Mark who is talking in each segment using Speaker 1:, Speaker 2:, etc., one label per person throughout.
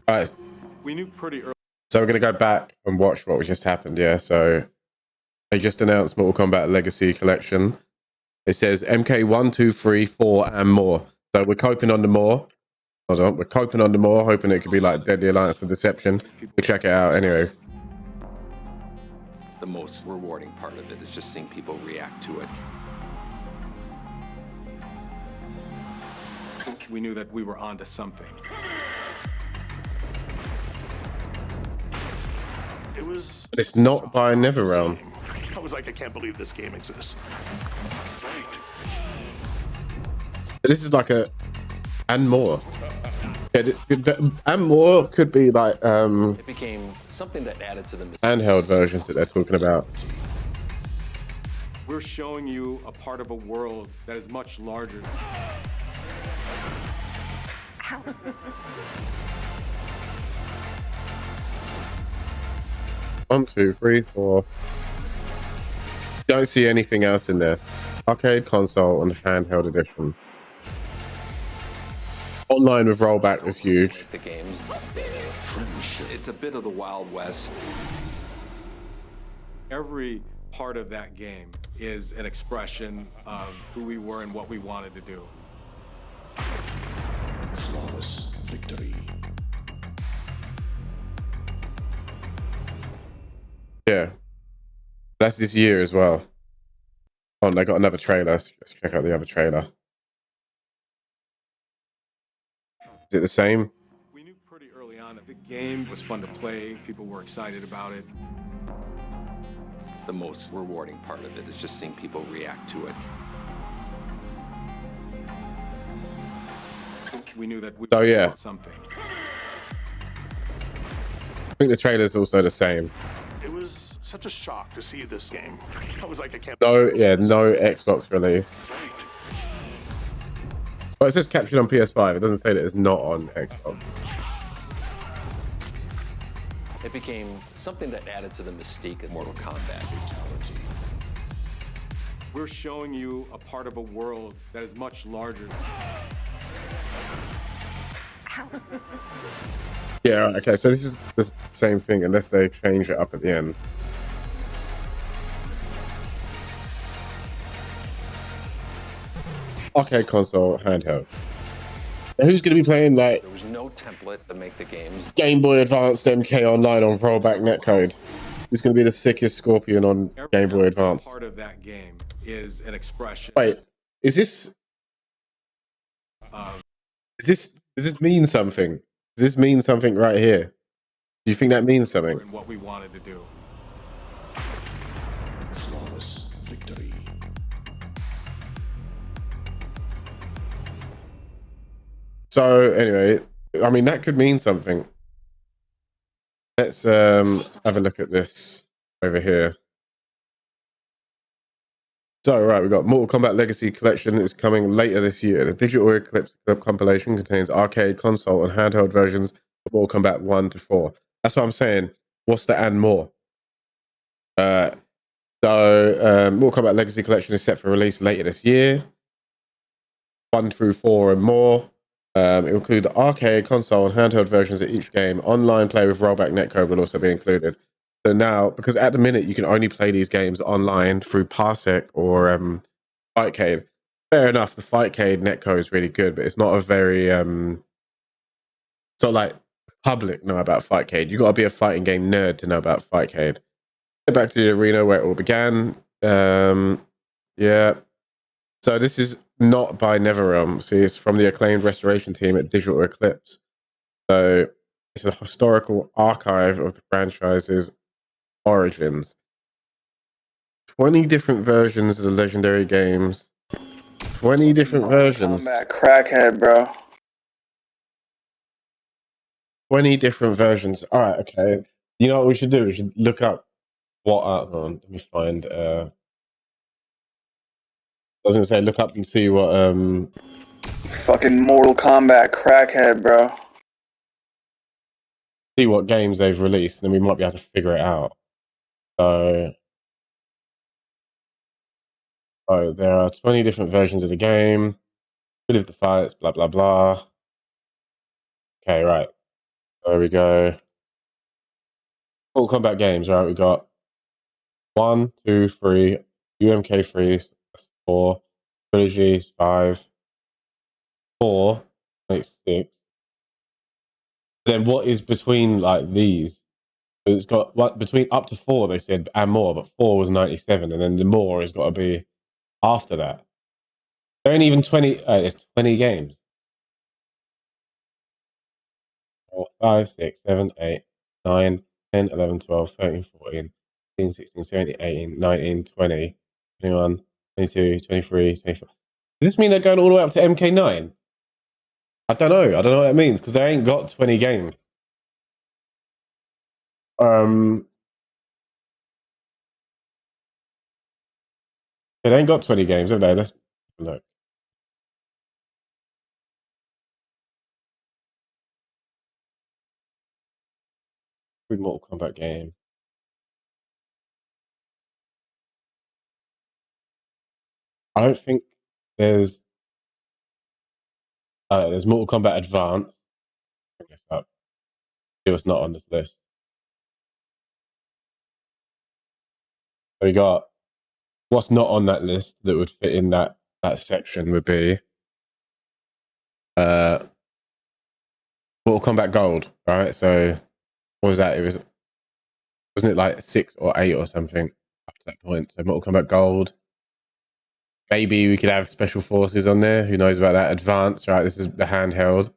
Speaker 1: All right.
Speaker 2: We knew pretty early.
Speaker 1: So we're going to go back and watch what just happened. Yeah. So they just announced Mortal Kombat Legacy Collection. It says MK1, 2, 3, 4, and more. So we're coping on the more. Hold on. We're coping on the more, hoping it could be like Deadly Alliance of Deception. We'll check it out anyway.
Speaker 3: The most rewarding part of it is just seeing people react to it.
Speaker 2: We knew that we were onto something.
Speaker 4: It was.
Speaker 1: But it's not by NetherRealm.
Speaker 4: I was like, I can't believe this game exists.
Speaker 1: This is like a and more. Yeah, and more could be like
Speaker 3: It became something that added to the
Speaker 1: handheld versions that they're talking about.
Speaker 2: We're showing you a part of a world that is much larger.
Speaker 1: One, two, three, four. Don't see anything else in there. Arcade, console, and handheld editions. Online with rollback is huge.
Speaker 3: The games, it's a bit of the Wild West.
Speaker 2: Every part of that game is an expression of who we were and what we wanted to do.
Speaker 4: Flawless victory.
Speaker 1: Yeah. That's this year as well. Oh, and they got another trailer. Let's check out the other trailer. Is it the same?
Speaker 2: We knew pretty early on that the game was fun to play. People were excited about it.
Speaker 3: The most rewarding part of it is just seeing people react to it.
Speaker 2: We knew that we
Speaker 1: So, yeah.
Speaker 2: were onto something.
Speaker 1: I think the trailer's also the same.
Speaker 4: It was such a shock to see this game. I was like, I can't.
Speaker 1: No, yeah, no Xbox release. But it says captured on PS5. It doesn't say that it's not on Xbox.
Speaker 3: It became something that added to the mystique of Mortal Kombat.
Speaker 2: We're showing you a part of a world that is much larger.
Speaker 1: Yeah, okay, so this is the same thing unless they change it up at the end. Arcade, console, handheld. Now, who's going to be playing like
Speaker 3: There was no template to make the games.
Speaker 1: Game Boy Advance MK Online on rollback netcode? Who's going to be the sickest Scorpion on Game Boy Advance?
Speaker 2: Part of that game is an expression.
Speaker 1: Wait, is this? Does this mean something? Does this mean something right here? Do you think that means something?
Speaker 2: And what we wanted to do.
Speaker 4: Flawless victory.
Speaker 1: So anyway, I mean that could mean something. Let's have a look at this over here. So right, we've got Mortal Kombat Legacy Collection is coming later this year. The Digital Eclipse compilation contains arcade, console, and handheld versions of Mortal Kombat 1 to 4. That's what I'm saying. What's the and more? Mortal Kombat Legacy Collection is set for release later this year. 1 through 4 and more. It will include the arcade, console, and handheld versions of each game. Online play with rollback netcode will also be included. So now, because at the minute you can only play these games online through Parsec or Fightcade. Fair enough, the Fightcade netcode is really good, but it's not a very sort of like public know about Fightcade. You got to be a fighting game nerd to know about Fightcade. Get back to the arena where it all began. Yeah. So this is not by NetherRealm. See, it's from the acclaimed restoration team at Digital Eclipse. So it's a historical archive of the franchise's origins. 20 different versions of the legendary games. 20 different versions.
Speaker 5: Kombat crackhead, bro.
Speaker 1: 20 different versions. All right, okay. You know what we should do? We should look up what. Hold on, let me find. I was gonna say look up and see what.
Speaker 5: Fucking Mortal Kombat crackhead, bro.
Speaker 1: See what games they've released, and then we might be able to figure it out. So there are 20 different versions of the game. Good of the fights, blah blah blah. Okay, right. There we go. Mortal Kombat games, right? We got 1, 2, 3, UMK3, that's 4, trilogy, 5, 4, makes 6. Then what is between like these? It's got what between up to 4, they said, and more, but 4 was 97, and then the more has got to be after that. There ain't even 20. It's 20 games. 4, 5, 6, 7, 8, 9, 10, 11, 12, 13, 14, 15, 16, 17, 18, 19, 20, 21, 22, 23, 24. Does this mean they're going all the way up to MK9? I don't know. I don't know what that means because they ain't got 20 games. They ain't got 20 games, have they? Let's look. Mortal Kombat game. I don't think there's Mortal Kombat Advanced. Bring this up. See what's not on this list. So we got what's not on that list that would fit in that section would be Mortal Kombat Gold, right? So what was that? Wasn't it like 6 or 8 or something up to that point? So Mortal Kombat Gold. Maybe we could have Special Forces on there. Who knows about that? Advanced, right? This is the handheld.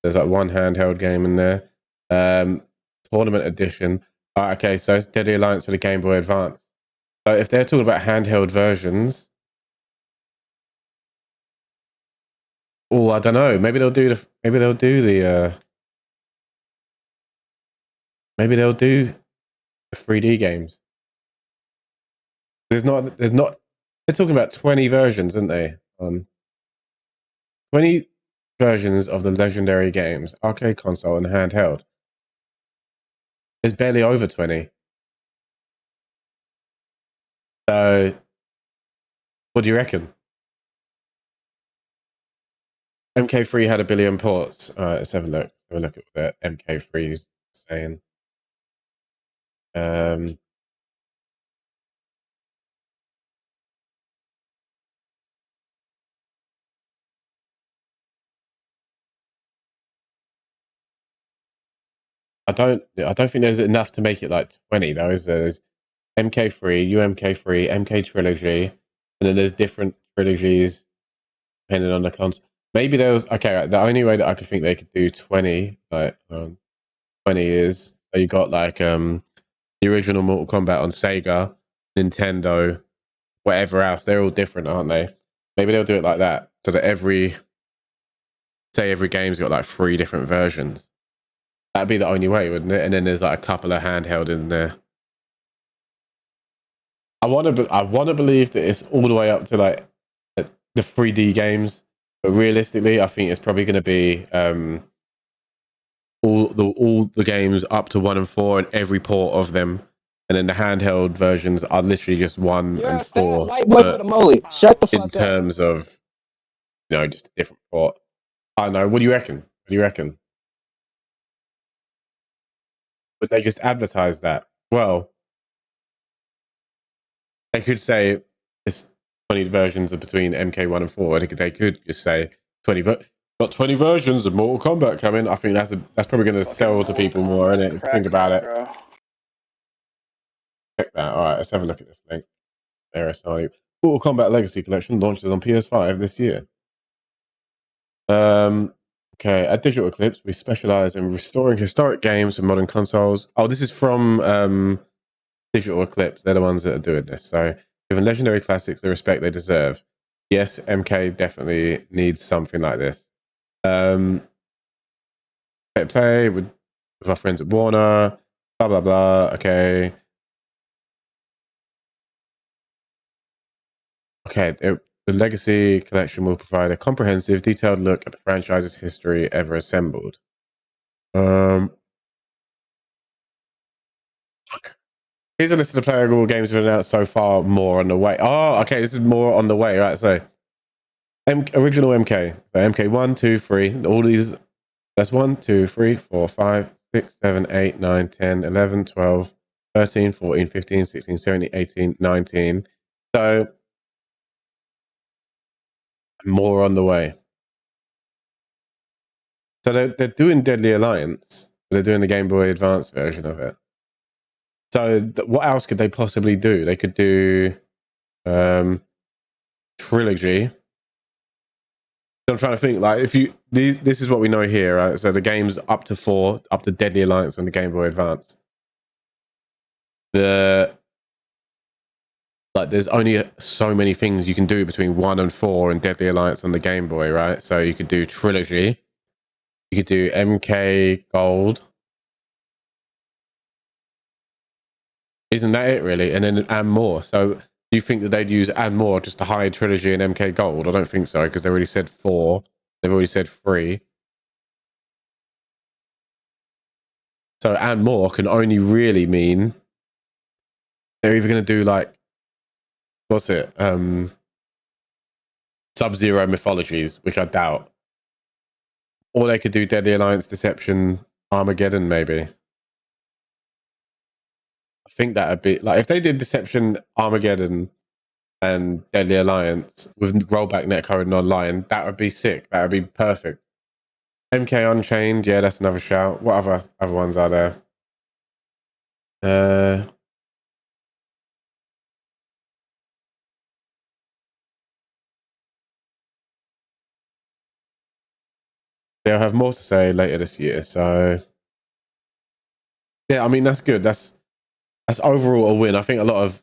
Speaker 1: There's like one handheld game in there. Tournament edition. Okay, so it's Deadly Alliance for the Game Boy Advance. So if they're talking about handheld versions, oh, I don't know. Maybe they'll do the 3D games. There's not. They're talking about 20 versions, aren't they? 20 versions of the legendary games, arcade console and handheld. There's barely over 20. So, what do you reckon? MK3 had 1 billion ports. All right, let's have a look. Have a look at what the MK3 is saying. I don't think there's enough to make it like 20 though, is there? There's MK3, UMK3, MK Trilogy, and then there's different trilogies depending on the console. Maybe there was okay. The only way that I could think they could do 20, like 20 is so you got like the original Mortal Kombat on Sega, Nintendo, whatever else. They're all different, aren't they? Maybe they'll do it like that, so that every game's got like 3 different versions. That'd be the only way, wouldn't it? And then there's like a couple of handheld in there. I want to believe that it's all the way up to like the 3D games, but realistically, I think it's probably going to be all the games up to 1 and 4 and every port of them, and then the handheld versions are literally just 1 and 4.
Speaker 6: Shut the fuck
Speaker 1: in terms of just a different port. I don't know. What do you reckon? What do you reckon? But they just advertise that. Well, they could say it's 20 versions of between MK1 and 4. They could just say got 20 versions of Mortal Kombat coming. I think that's probably going to sell to people more, isn't it? Think about it.
Speaker 5: Bro.
Speaker 1: Check that. All right, let's have a look at this link. Mortal Kombat Legacy Collection launches on PS5 this year. Okay, at Digital Eclipse, we specialize in restoring historic games for modern consoles. Oh, this is from Digital Eclipse. They're the ones that are doing this. So, giving legendary classics the respect they deserve. Yes, MK definitely needs something like this. Play with our friends at Warner. Blah blah blah. Okay. The Legacy Collection will provide a comprehensive, detailed look at the franchise's history ever assembled. Here's a list of the playable games we've announced so far. More on the way. Oh, okay. This is more on the way, right? So, original MK. So MK 1, 2, 3. All these. That's 1, 2, 3, 4, 5, 6, 7, 8, 9, 10, 11, 12, 13, 14, 15, 16, 17, 18, 19. So more on the way. So they're doing Deadly Alliance. They're doing the Game Boy Advance version of it. So what else could they possibly do? They could do Trilogy. I'm trying to think, like, if you this is what we know here, right? So the game's up to 4, up to Deadly Alliance on the Game Boy Advance. There's only so many things you can do between 1 and 4 and Deadly Alliance on the Game Boy, right? So you could do Trilogy, you could do MK Gold. Isn't that it, really? And then and more. So do you think that they'd use and more just to hide Trilogy and MK Gold? I don't think so, because they already said 4. They've already said 3. So and more can only really mean they're either going to do, like, what's it? Sub-Zero Mythologies, which I doubt. Or they could do Deadly Alliance, Deception, Armageddon, maybe. I think that'd be, like, if they did Deception, Armageddon, and Deadly Alliance with rollback netcode and online, that would be sick. That would be perfect. MK Unchained, yeah, that's another shout. What other ones are there? They'll have more to say later this year. So yeah, I mean, that's good. That's overall a win. I think a lot of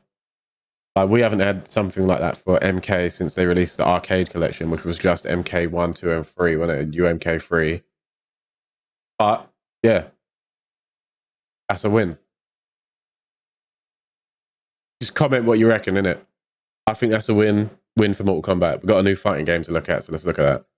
Speaker 1: we haven't had something like that for MK since they released the arcade collection, which was just MK 1, 2, and 3 when it UMK 3. But yeah, that's a win. Just comment what you reckon, innit? I think that's a win for Mortal Kombat. We've got a new fighting game to look at, so let's look at that.